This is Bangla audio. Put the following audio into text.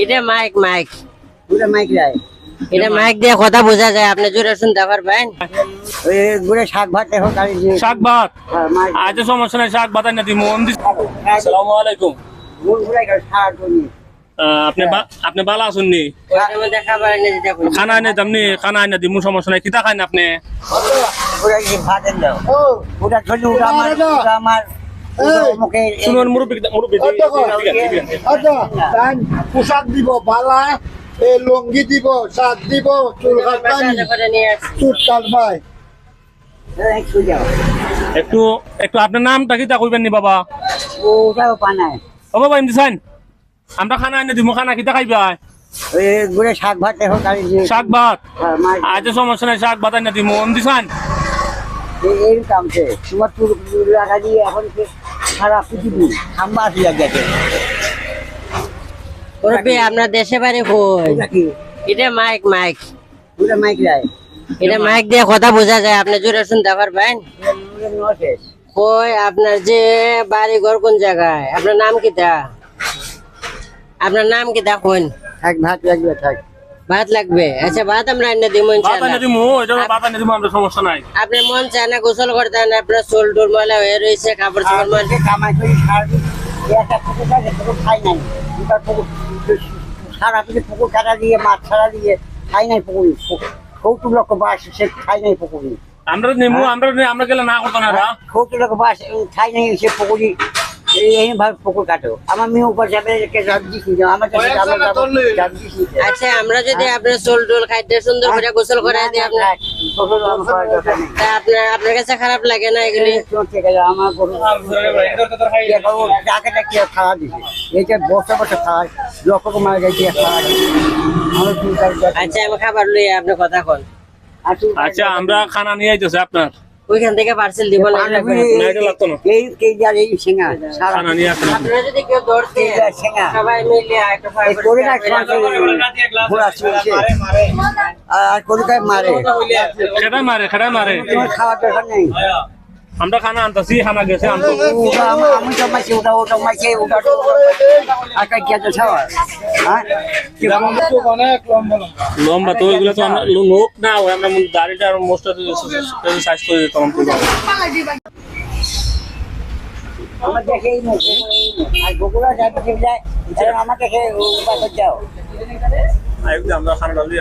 এটা মাইক মাইক পুরো মাইক যায় এটা মাইক দিয়ে কথা বোঝা যায়, আপনি জোরে শুনতে পারবেন। ওই গুড়ে শাক ভাত এখন শাক ভাত আজ সমস্যা নাই, শাক ভাত না দিমু। আসসালামু আলাইকুম। আপনি ভালো আছেন নি? খানা এনে দামনি, খানা এনে দিমু, সমস্যা নাই। কিতা খান আপনি? শুনুন মুরব্বি পোশাক দিব, বালা লঙ্গি দিব, শাক দিব, চুল কাটবানি, চুল কাটবাই। একটু একটু আপনার নামটা কিতা কইবেন নি বাবা? ওটাও পানায় ও বাবা এমনি চাইন, আমরা খানা এনে দিমু, খানা কিতা খাইবা? ওই গুড়ে শাক ভাত এখন শাক ভাত আজ সমস্যা নাই, শাক ভাত এনে দিমু। এমনি চাইন এই কামছে তোমার চুল লাগা দিয়ে এখন সারা পৃথিবী খাম্বা আসি গেছে। আপনার দেশে বাড়ি কই? এটা মাইক মাইক পুরো মাইক যায় এটা মাইক দিয়ে কথা বোঝা যায়, আপনি জোরে শুনতে পারবেন। কই আপনার যে বাড়ি ঘর কোন জায়গায়? আপনার নাম কিটা? আপনার নাম কিটা কোন? থাক ভাত লাগবে থাক ভাত লাগবে? আচ্ছা ভাত আমরা এনে দিব ভাত ইনশাআল্লাহ। এনে দিমু, এটা ভাত এনে দিমু, আমরা সমস্যা নাই। আপনি মন চায় না গোসল করতেন, আপনার চুল টুল ময়লা হয়ে রয়েছে, কাপড় চোপড় ময়লা। কামাই করে সারাদিন একটা পুকুর থাকে, পুকুর খাই নাই। পুকুর সারা পিঠে পুকুর কাটা দিয়ে মাছ ছাড়া দিয়ে খাই নাই পুকুরি। 70 লক্ষ বাস সে খাই নাই পুকুরি। আমরা নেমু, আমরা গেলে না করতো না। 70 লক্ষ বাস খাই নাই সে পুকুরি। এইভাবে পুকুর কাটো। আমার মেয়ে উপর যাবে আমার আচ্ছা আমরা যদি আপনার চুল টুল খাইতে সুন্দর করে গোসল করাই দিই, আপনার আপনার কাছে খারাপ লাগে না এগুলি? আমার খাওয়া দিছে এইটা বসে বসে খাওয়ায় লক্ষ মারা যায় খাওয়া আচ্ছা আমি খাবার লই, আপনি কথা কন। আচ্ছা আমরা খানা নিয়ে আইতেছে আপনার ওইখান থেকে পার্সেল দিব না? এই কেজি আর এই সিঙ্গা খানা নিয়ে আসেন। আপনারা যদি কেউ ধরতে সবাই মিলে একটা আর কলকাতায় মারে খেটাই মারে খাওয়ার দরকার নেই। আমরা খানা আনতেছি, খানা গেছে আমি জমাইছি ওটা ওটা মাইছে ওটা আটা কি আছে ছাওয়া হ্যাঁ লম্বা তো এগুলো তো আমরা লোক না হয়, আমরা দাড়িটা আর মোস্টটা সাইজ করে দিতাম। আমার দেখে এই মুখ আর বগুড়া যাবে যায় আমার দেখে যাও আমরা খানা ডালি